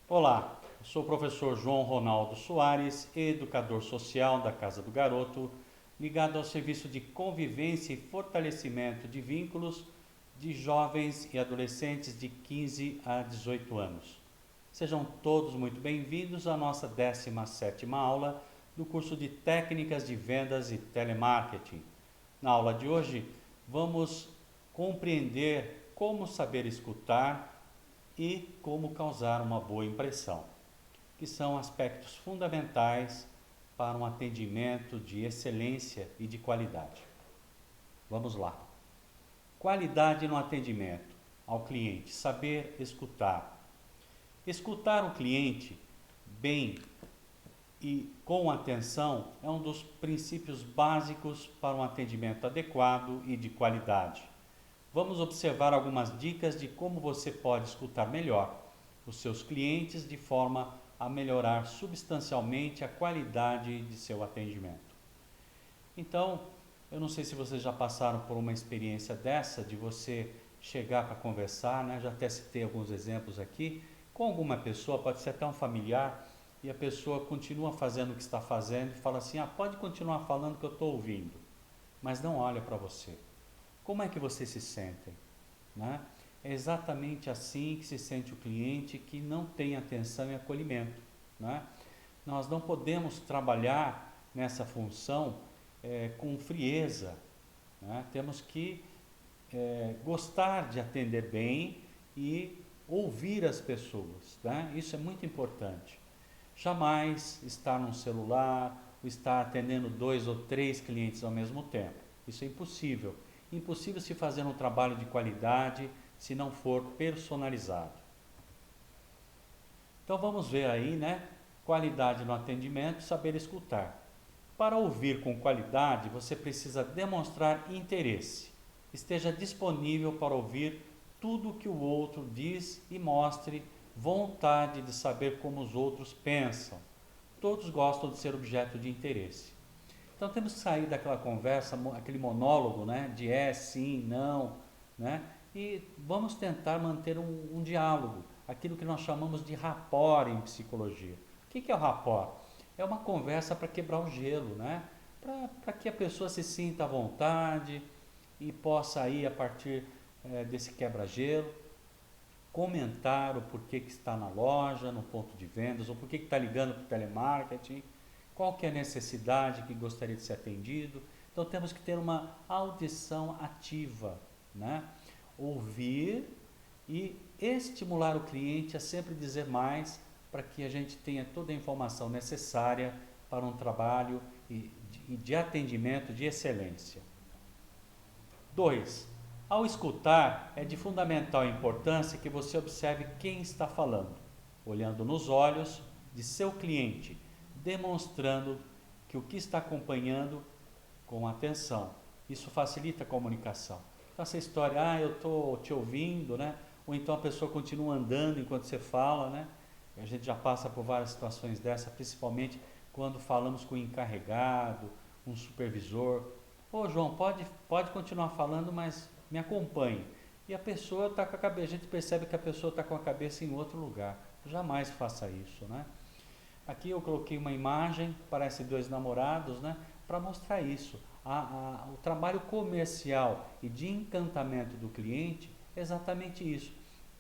Olá, eu sou o professor João Ronaldo Soares, educador social da Casa do Garoto, ligado ao serviço de convivência e fortalecimento de vínculos de jovens e adolescentes de 15 a 18 anos. Sejam todos muito bem-vindos à nossa 17ª aula do curso de Técnicas de Vendas e Telemarketing. Na aula de hoje, vamos compreender como saber escutar e como causar uma boa impressão, que são aspectos fundamentais para um atendimento de excelência e de qualidade. Vamos lá. Qualidade no atendimento ao cliente, saber escutar. Escutar o cliente bem e com atenção é um dos princípios básicos para um atendimento adequado e de qualidade. Vamos observar algumas dicas de como você pode escutar melhor os seus clientes de forma a melhorar substancialmente a qualidade de seu atendimento. Então, eu não sei se vocês já passaram por uma experiência dessa, de você chegar para conversar, né? Já até citei alguns exemplos aqui, com alguma pessoa, pode ser até um familiar, e a pessoa continua fazendo o que está fazendo e fala assim, pode continuar falando que eu estou ouvindo, mas não olha para você. Como é que vocês se sentem? Né? É exatamente assim que se sente o cliente que não tem atenção e acolhimento. Né? Nós não podemos trabalhar nessa função com frieza. Né? Temos que gostar de atender bem e ouvir as pessoas. Né? Isso é muito importante. Jamais estar no celular ou estar atendendo 2 ou 3 clientes ao mesmo tempo. Isso é impossível. Impossível se fazer um trabalho de qualidade se não for personalizado. Então vamos ver aí, né? Qualidade no atendimento, saber escutar. Para ouvir com qualidade, você precisa demonstrar interesse. Esteja disponível para ouvir tudo o que o outro diz e mostre vontade de saber como os outros pensam. Todos gostam de ser objeto de interesse. Então temos que sair daquela conversa, aquele monólogo, né, de sim, não, né, e vamos tentar manter um diálogo, aquilo que nós chamamos de rapport em psicologia. O que é o rapport? É uma conversa para quebrar o gelo, né, para que a pessoa se sinta à vontade e possa aí, a partir desse quebra-gelo, comentar o porquê que está na loja, no ponto de vendas, ou porquê que está ligando para o telemarketing, qual que é a necessidade que gostaria de ser atendido. Então temos que ter uma audição ativa, né? Ouvir e estimular o cliente a sempre dizer mais para que a gente tenha toda a informação necessária para um trabalho de atendimento de excelência. 2. Ao escutar, é de fundamental importância que você observe quem está falando, olhando nos olhos de seu cliente, demonstrando que o que está acompanhando com atenção. Isso facilita a comunicação. Então essa história, eu estou te ouvindo, né? Ou então a pessoa continua andando enquanto você fala, né? A gente já passa por várias situações dessa, principalmente quando falamos com o encarregado, um supervisor. João, pode continuar falando, mas me acompanhe. E a pessoa está com a cabeça, a gente percebe que a pessoa está com a cabeça em outro lugar. Jamais faça isso, né? Aqui eu coloquei uma imagem, parece 2 namorados, né? Para mostrar isso. O trabalho comercial e de encantamento do cliente é exatamente isso.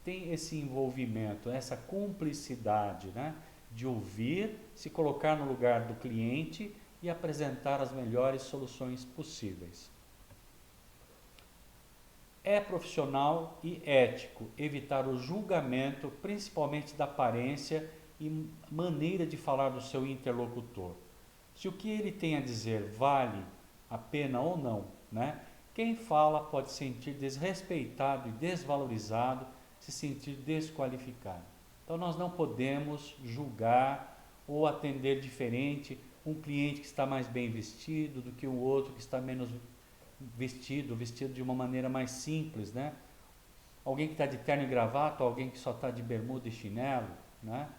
Tem esse envolvimento, essa cumplicidade, né? De ouvir, se colocar no lugar do cliente e apresentar as melhores soluções possíveis. É profissional e ético evitar o julgamento, principalmente da aparência e maneira de falar do seu interlocutor. Se o que ele tem a dizer vale a pena ou não, né? Quem fala pode se sentir desrespeitado e desvalorizado, se sentir desqualificado. Então nós não podemos julgar ou atender diferente um cliente que está mais bem vestido do que o outro que está menos vestido de uma maneira mais simples, né? Alguém que está de terno e gravata, alguém que só está de bermuda e chinelo, né?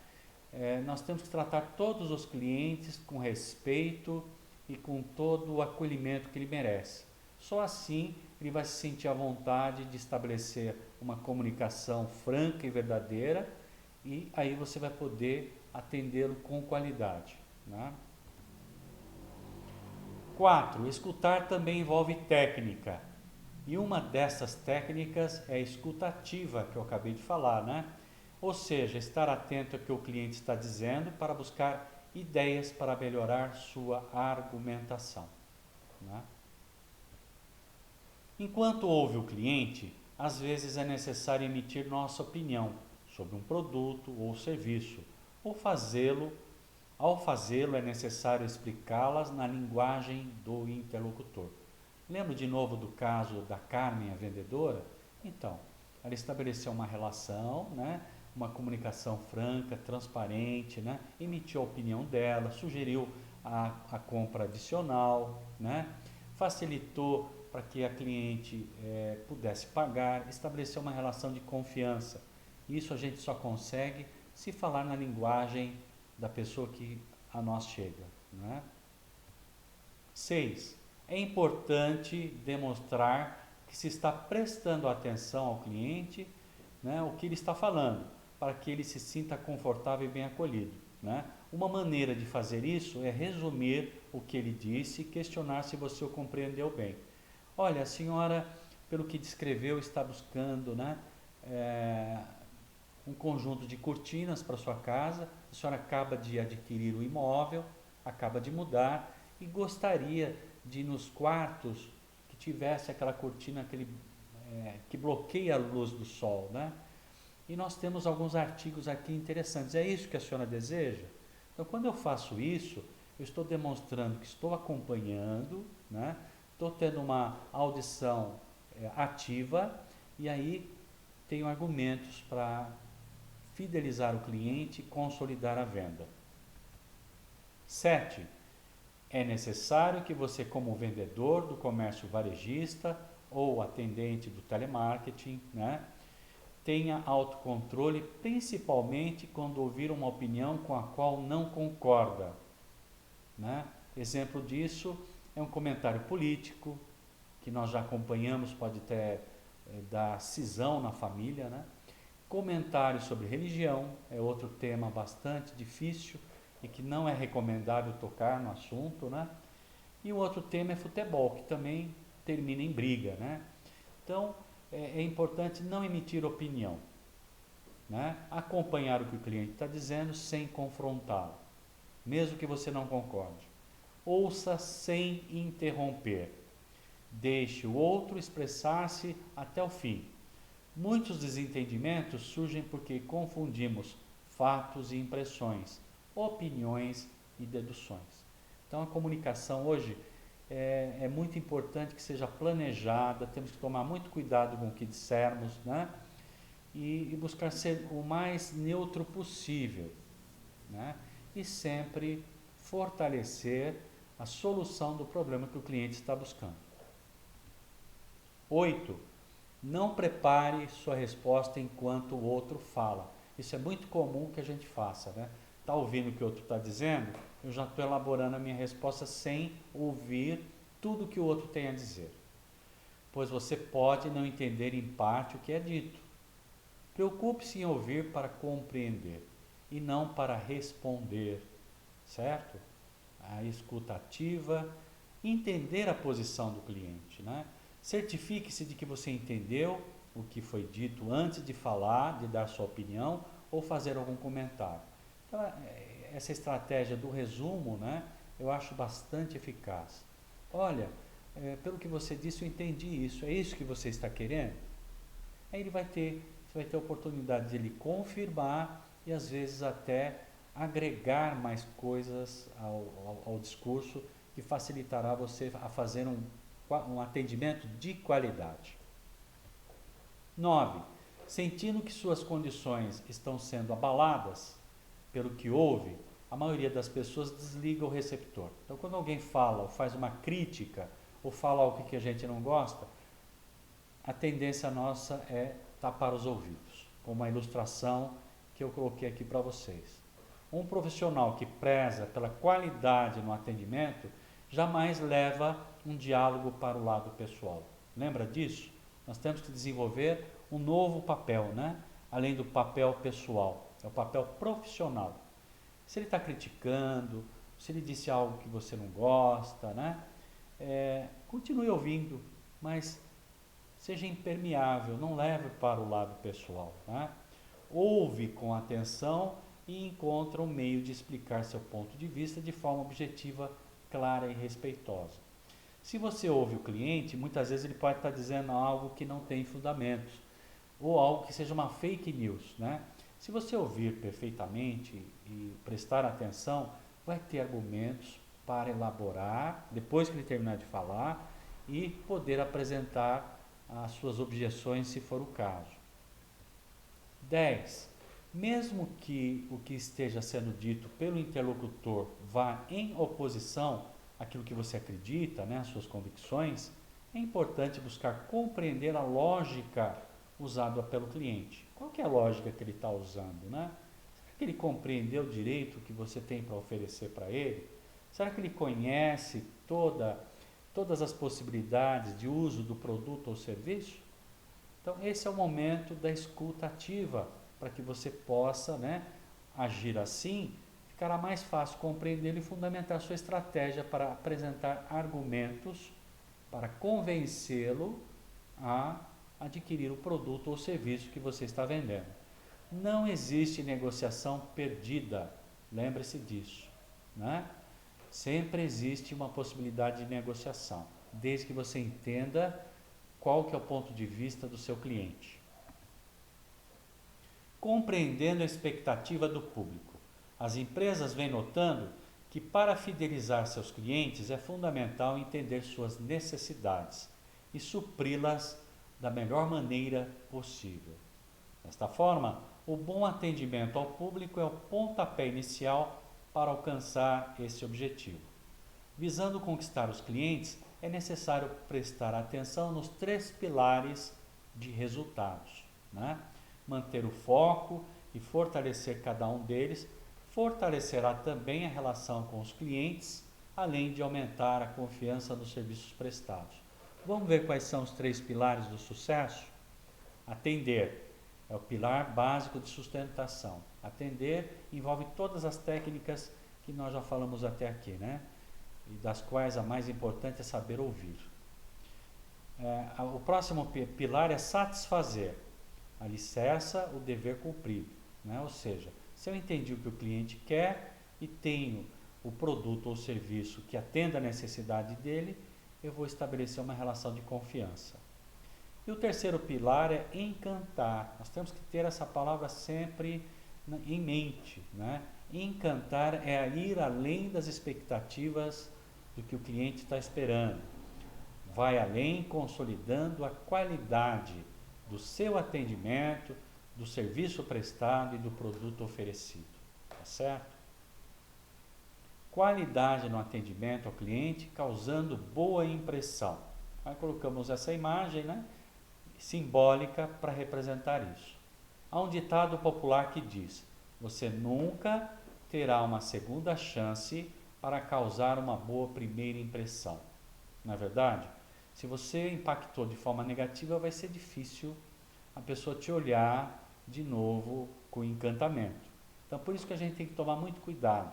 Nós temos que tratar todos os clientes com respeito e com todo o acolhimento que ele merece. Só assim ele vai se sentir à vontade de estabelecer uma comunicação franca e verdadeira e aí você vai poder atendê-lo com qualidade, né? 4. Escutar também envolve técnica. E uma dessas técnicas é a escuta ativa, que eu acabei de falar, né? Ou seja, estar atento ao que o cliente está dizendo para buscar ideias para melhorar sua argumentação, né? Enquanto ouve o cliente, às vezes é necessário emitir nossa opinião sobre um produto ou serviço, ou fazê-lo. Ao fazê-lo, é necessário explicá-las na linguagem do interlocutor. Lembra de novo do caso da Carmen, a vendedora? Então, ela estabeleceu uma relação, né? Uma comunicação franca, transparente, né? Emitiu a opinião dela, sugeriu a compra adicional, né? Facilitou para que a cliente pudesse pagar, estabeleceu uma relação de confiança. Isso a gente só consegue se falar na linguagem da pessoa que a nós chega, né? 6. É importante demonstrar que se está prestando atenção ao cliente, né, o que ele está falando, para que ele se sinta confortável e bem acolhido, né? Uma maneira de fazer isso é resumir o que ele disse e questionar se você o compreendeu bem. Olha, a senhora, pelo que descreveu, está buscando, né, um conjunto de cortinas para sua casa. A senhora acaba de adquirir o imóvel, acaba de mudar e gostaria de nos quartos que tivesse aquela cortina que bloqueia a luz do sol, né? E nós temos alguns artigos aqui interessantes. É isso que a senhora deseja? Então, quando eu faço isso, eu estou demonstrando que estou acompanhando, né? Estou tendo uma audição ativa e aí tenho argumentos para fidelizar o cliente e consolidar a venda. 7. É necessário que você, como vendedor do comércio varejista ou atendente do telemarketing, né, tenha autocontrole, principalmente quando ouvir uma opinião com a qual não concorda, né? Exemplo disso é um comentário político, que nós já acompanhamos, pode até dar cisão na família, né? Comentários sobre religião é outro tema bastante difícil e que não é recomendável tocar no assunto, né? E o outro tema é futebol, que também termina em briga, né? Então, é importante não emitir opinião, né? Acompanhar o que o cliente está dizendo sem confrontá-lo, mesmo que você não concorde. Ouça sem interromper. Deixe o outro expressar-se até o fim. Muitos desentendimentos surgem porque confundimos fatos e impressões, opiniões e deduções. Então a comunicação hoje é muito importante que seja planejada, temos que tomar muito cuidado com o que dissermos, né? E buscar ser o mais neutro possível, né? E sempre fortalecer a solução do problema que o cliente está buscando. 8. Não prepare sua resposta enquanto o outro fala. Isso é muito comum que a gente faça, né? Está ouvindo o que o outro está dizendo? Eu já estou elaborando a minha resposta sem ouvir tudo que o outro tem a dizer. Pois você pode não entender em parte o que é dito. Preocupe-se em ouvir para compreender e não para responder, certo? A escuta ativa, entender a posição do cliente, né? Certifique-se de que você entendeu o que foi dito antes de falar, de dar sua opinião ou fazer algum comentário. Então, essa estratégia do resumo, né, eu acho bastante eficaz. Olha, pelo que você disse, eu entendi isso. É isso que você está querendo? Aí você vai ter a oportunidade de ele confirmar e às vezes até agregar mais coisas ao discurso que facilitará você a fazer um atendimento de qualidade. 9. Sentindo que suas condições estão sendo abaladas pelo que ouve, a maioria das pessoas desliga o receptor. Então, quando alguém fala ou faz uma crítica ou fala algo que a gente não gosta, a tendência nossa é tapar os ouvidos, como a ilustração que eu coloquei aqui para vocês. Um profissional que preza pela qualidade no atendimento jamais leva um diálogo para o lado pessoal. Lembra disso? Nós temos que desenvolver um novo papel, né? Além do papel pessoal. é o papel profissional. Se ele está criticando, se ele disse algo que você não gosta, né? Continue ouvindo, mas seja impermeável, não leve para o lado pessoal, né? Ouve com atenção e encontra um meio de explicar seu ponto de vista de forma objetiva, clara e respeitosa. Se você ouve o cliente, muitas vezes ele pode estar dizendo algo que não tem fundamentos, ou algo que seja uma fake news, né? Se você ouvir perfeitamente e prestar atenção, vai ter argumentos para elaborar, depois que ele terminar de falar, e poder apresentar as suas objeções, se for o caso. 10. Mesmo que o que esteja sendo dito pelo interlocutor vá em oposição àquilo que você acredita, né, às suas convicções, é importante buscar compreender a lógica usada pelo cliente. Qual que é a lógica que ele está usando, né? Será que ele compreendeu direito o que você tem para oferecer para ele? Será que ele conhece todas as possibilidades de uso do produto ou serviço? Então, esse é o momento da escuta ativa, para que você possa, né, agir assim. Ficará mais fácil compreender e fundamentar sua estratégia para apresentar argumentos para convencê-lo a adquirir o produto ou serviço que você está vendendo. Não existe negociação perdida, lembre-se disso, né? Sempre existe uma possibilidade de negociação, desde que você entenda qual que é o ponto de vista do seu cliente. Compreendendo a expectativa do público. As empresas vêm notando que para fidelizar seus clientes é fundamental entender suas necessidades e supri-las da melhor maneira possível. Desta forma, o bom atendimento ao público é o pontapé inicial para alcançar esse objetivo. Visando conquistar os clientes, é necessário prestar atenção nos 3 pilares de resultados, né? Manter o foco e fortalecer cada um deles fortalecerá também a relação com os clientes, além de aumentar a confiança nos serviços prestados. Vamos ver quais são os 3 pilares do sucesso? Atender é o pilar básico de sustentação. Atender envolve todas as técnicas que nós já falamos até aqui, né? E das quais a mais importante é saber ouvir. O próximo pilar é satisfazer. Alicerça o dever cumprido, né? Ou seja, se eu entendi o que o cliente quer e tenho o produto ou serviço que atenda a necessidade dele, eu vou estabelecer uma relação de confiança. E o terceiro pilar é encantar. Nós temos que ter essa palavra sempre em mente, né? Encantar é ir além das expectativas do que o cliente está esperando. Vai além, consolidando a qualidade do seu atendimento, do serviço prestado e do produto oferecido. Tá certo? Qualidade no atendimento ao cliente, causando boa impressão. Aí colocamos essa imagem, né, simbólica para representar isso. Há um ditado popular que diz: você nunca terá uma segunda chance para causar uma boa primeira impressão. Não é verdade? Se você impactou de forma negativa, vai ser difícil a pessoa te olhar de novo com encantamento. Então, por isso que a gente tem que tomar muito cuidado,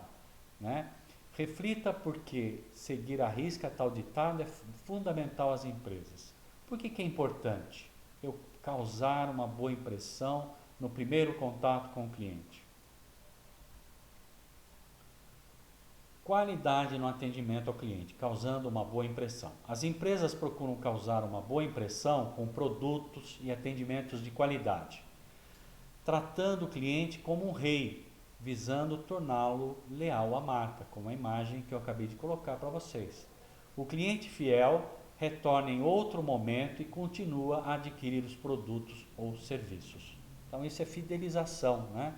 né? Reflita, porque seguir à risca tal ditado é fundamental às empresas. Por que é importante eu causar uma boa impressão no primeiro contato com o cliente? Qualidade no atendimento ao cliente, causando uma boa impressão. As empresas procuram causar uma boa impressão com produtos e atendimentos de qualidade, tratando o cliente como um rei, visando torná-lo leal à marca, como a imagem que eu acabei de colocar para vocês. O cliente fiel retorna em outro momento e continua a adquirir os produtos ou serviços. Então isso é fidelização, né?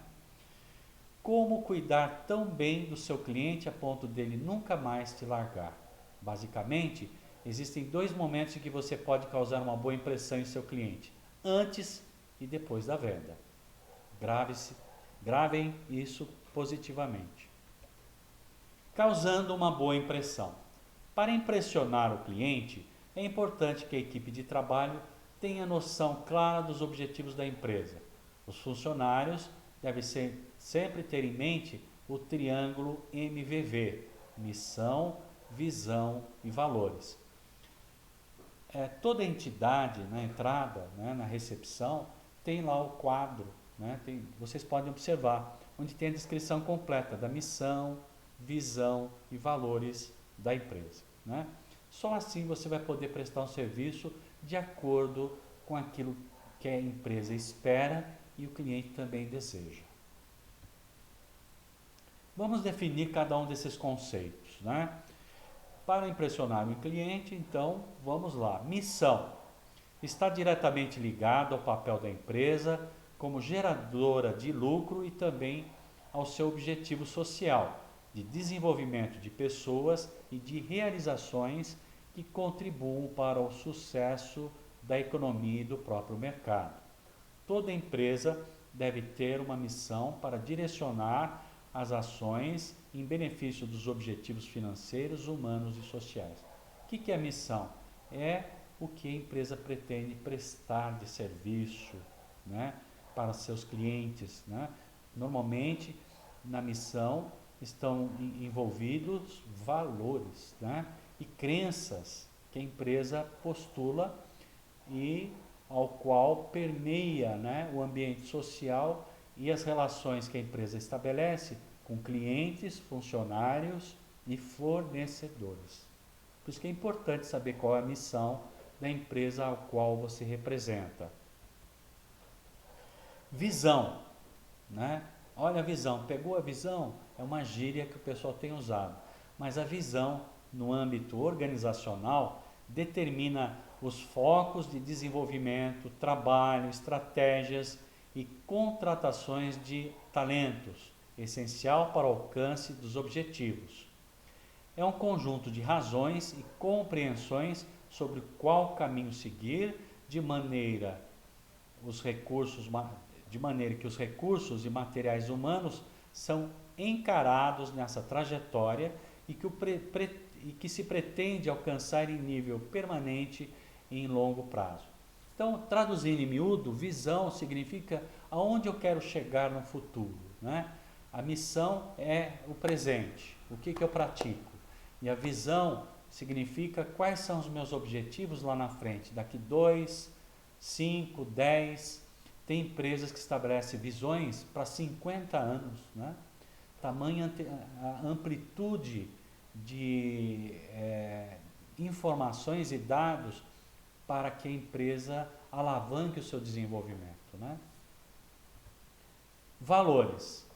Como cuidar tão bem do seu cliente a ponto dele nunca mais te largar? Basicamente, existem 2 momentos em que você pode causar uma boa impressão em seu cliente: antes e depois da venda. Gravem isso positivamente. Causando uma boa impressão. Para impressionar o cliente, é importante que a equipe de trabalho tenha noção clara dos objetivos da empresa. Os funcionários deve sempre ter em mente o triângulo MVV, missão, visão e valores. Toda entidade na entrada, né, na recepção, tem lá o quadro, né, vocês podem observar, onde tem a descrição completa da missão, visão e valores da empresa. Né? Só assim você vai poder prestar um serviço de acordo com aquilo que a empresa espera e o cliente também deseja. Vamos definir cada um desses conceitos, né? Para impressionar o cliente, então, vamos lá. Missão está diretamente ligado ao papel da empresa como geradora de lucro e também ao seu objetivo social, de desenvolvimento de pessoas e de realizações que contribuam para o sucesso da economia e do próprio mercado. Toda empresa deve ter uma missão para direcionar as ações em benefício dos objetivos financeiros, humanos e sociais. O que é a missão? É o que a empresa pretende prestar de serviço, né, para seus clientes. Né? Normalmente, na missão estão envolvidos valores, né, e crenças que a empresa postula e ao qual permeia, né, o ambiente social e as relações que a empresa estabelece com clientes, funcionários e fornecedores. Por isso que é importante saber qual é a missão da empresa a qual você representa. Visão, né? Olha a visão, pegou a visão? É uma gíria que o pessoal tem usado. Mas a visão, no âmbito organizacional, determina os focos de desenvolvimento, trabalho, estratégias e contratações de talentos, essencial para o alcance dos objetivos. É um conjunto de razões e compreensões sobre qual caminho seguir, de maneira que os recursos e materiais humanos são encarados nessa trajetória e que se pretende alcançar em nível permanente e em longo prazo. Então, traduzindo em miúdo, visão significa aonde eu quero chegar no futuro. Né? A missão é o presente, o que eu pratico. E a visão significa quais são os meus objetivos lá na frente, daqui 2, 5, 10. Tem empresas que estabelecem visões para 50 anos. Né? Tamanha a amplitude de informações e dados para que a empresa alavanque o seu desenvolvimento. Né? Valores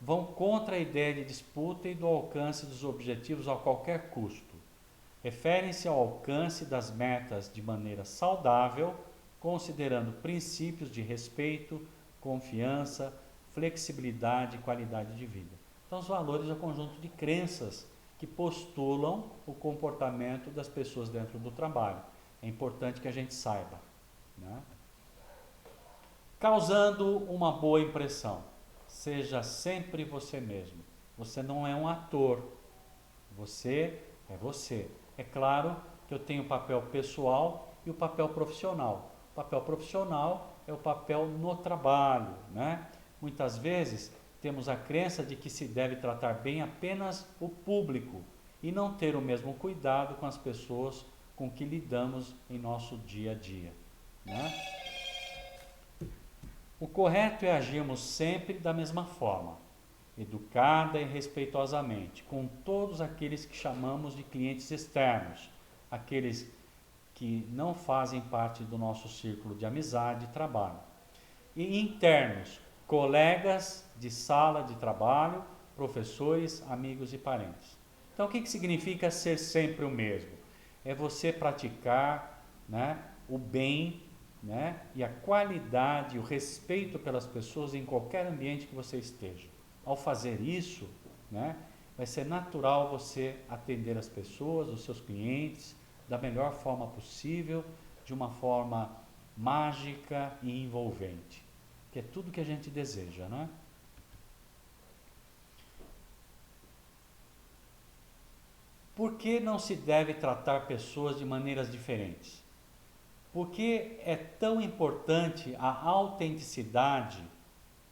vão contra a ideia de disputa e do alcance dos objetivos a qualquer custo. Referem-se ao alcance das metas de maneira saudável, considerando princípios de respeito, confiança, flexibilidade e qualidade de vida. Então, os valores é um conjunto de crenças que postulam o comportamento das pessoas dentro do trabalho. É importante que a gente saiba. Né? Causando uma boa impressão. Seja sempre você mesmo. Você não é um ator. Você é você. É claro que eu tenho o papel pessoal e o papel profissional. O papel profissional é o papel no trabalho. Né? Muitas vezes temos a crença de que se deve tratar bem apenas o público e não ter o mesmo cuidado com as pessoas com que lidamos em nosso dia a dia. Né? O correto é agirmos sempre da mesma forma, educada e respeitosamente, com todos aqueles que chamamos de clientes externos, aqueles que não fazem parte do nosso círculo de amizade e trabalho, e internos, colegas de sala de trabalho, professores, amigos e parentes. Então, o que significa ser sempre o mesmo? É você praticar, né, o bem, né, e a qualidade, o respeito pelas pessoas em qualquer ambiente que você esteja. Ao fazer isso, né, vai ser natural você atender as pessoas, os seus clientes, da melhor forma possível, de uma forma mágica e envolvente, que é tudo que a gente deseja, né? Por que não se deve tratar pessoas de maneiras diferentes? Por que é tão importante a autenticidade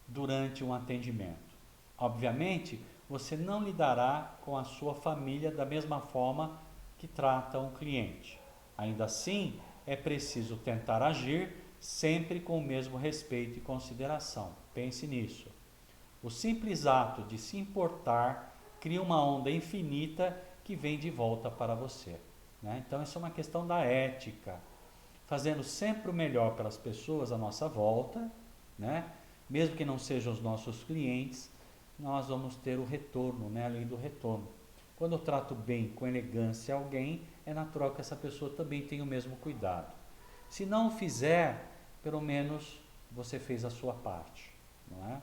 durante um atendimento. Obviamente, você não lidará com a sua família da mesma forma que trata um cliente. Ainda assim, é preciso tentar agir sempre com o mesmo respeito e consideração. Pense nisso. O simples ato de se importar cria uma onda infinita que vem de volta para você, né? Então, isso é uma questão da ética. Fazendo sempre o melhor pelas pessoas à nossa volta, né? Mesmo que não sejam os nossos clientes, nós vamos ter o retorno, né? Além do retorno. Quando eu trato bem, com elegância alguém, é natural que essa pessoa também tenha o mesmo cuidado. Se não o fizer, pelo menos você fez a sua parte, não é?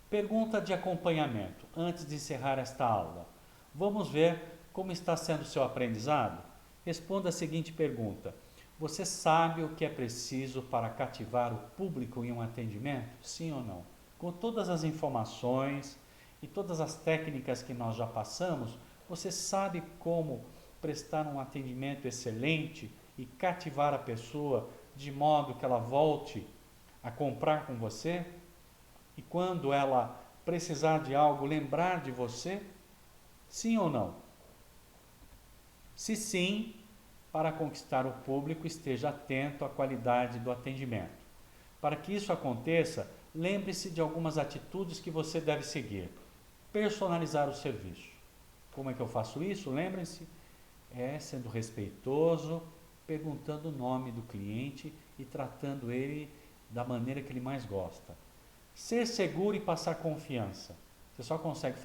Pergunta de acompanhamento. Antes de encerrar esta aula, vamos ver como está sendo o seu aprendizado? Responda a seguinte pergunta: você sabe o que é preciso para cativar o público em um atendimento? Sim ou não? Com todas as informações e todas as técnicas que nós já passamos, você sabe como prestar um atendimento excelente e cativar a pessoa de modo que ela volte a comprar com você? E quando ela precisar de algo, lembrar de você? Sim ou não? Se sim, para conquistar o público, esteja atento à qualidade do atendimento. Para que isso aconteça, lembre-se de algumas atitudes que você deve seguir. Personalizar o serviço. Como é que eu faço isso? Lembrem-se, sendo respeitoso, perguntando o nome do cliente e tratando ele da maneira que ele mais gosta. Ser seguro e passar confiança. Você só consegue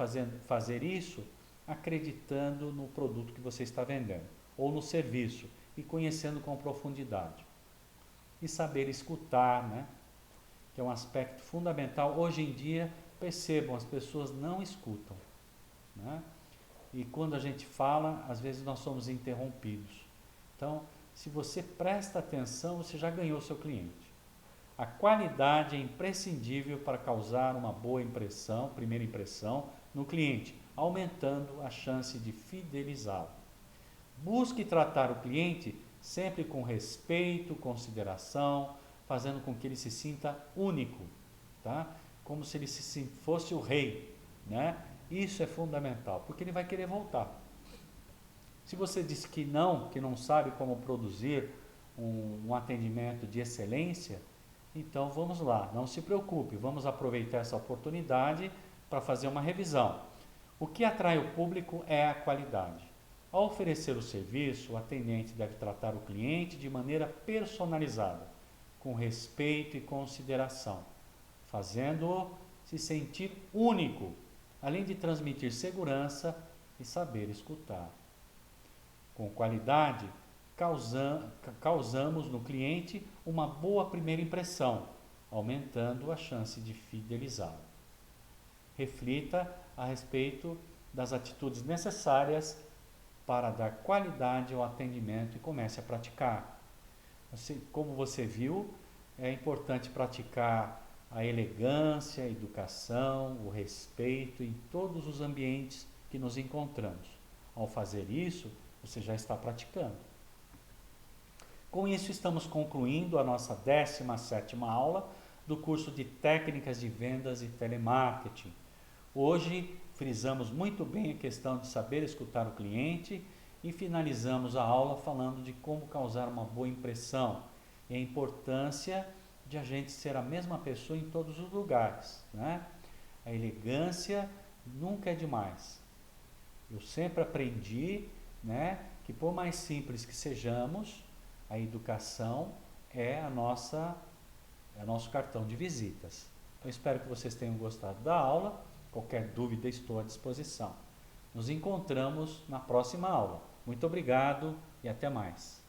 fazer isso acreditando no produto que você está vendendo ou no serviço e conhecendo com profundidade. E saber escutar, né? Que é um aspecto fundamental. Hoje em dia, percebam, as pessoas não escutam, né? E quando a gente fala, às vezes nós somos interrompidos. Então, se você presta atenção, você já ganhou seu cliente. A qualidade é imprescindível para causar uma boa impressão, primeira impressão, no cliente, aumentando a chance de fidelizá-lo. Busque tratar o cliente sempre com respeito, consideração, fazendo com que ele se sinta único, tá? Como se ele fosse o rei, né? Isso é fundamental, porque ele vai querer voltar. Se você diz que não sabe como produzir um atendimento de excelência, então vamos lá, não se preocupe, vamos aproveitar essa oportunidade para fazer uma revisão. O que atrai o público é a qualidade. Ao oferecer o serviço, o atendente deve tratar o cliente de maneira personalizada, com respeito e consideração, fazendo-o se sentir único, além de transmitir segurança e saber escutar. Com qualidade, causamos no cliente uma boa primeira impressão, aumentando a chance de fidelizá-lo. Reflita a respeito das atitudes necessárias para dar qualidade ao atendimento e comece a praticar. Como você viu, é importante praticar a elegância, a educação, o respeito em todos os ambientes que nos encontramos. Ao fazer isso, você já está praticando. Com isso, estamos concluindo a nossa 17ª aula do curso de Técnicas de Vendas e Telemarketing. Hoje, frisamos muito bem a questão de saber escutar o cliente e finalizamos a aula falando de como causar uma boa impressão e a importância de a gente ser a mesma pessoa em todos os lugares, né? A elegância nunca é demais. Eu sempre aprendi, né, que por mais simples que sejamos, a educação é nosso cartão de visitas. Eu espero que vocês tenham gostado da aula. Qualquer dúvida, estou à disposição. Nos encontramos na próxima aula. Muito obrigado e até mais.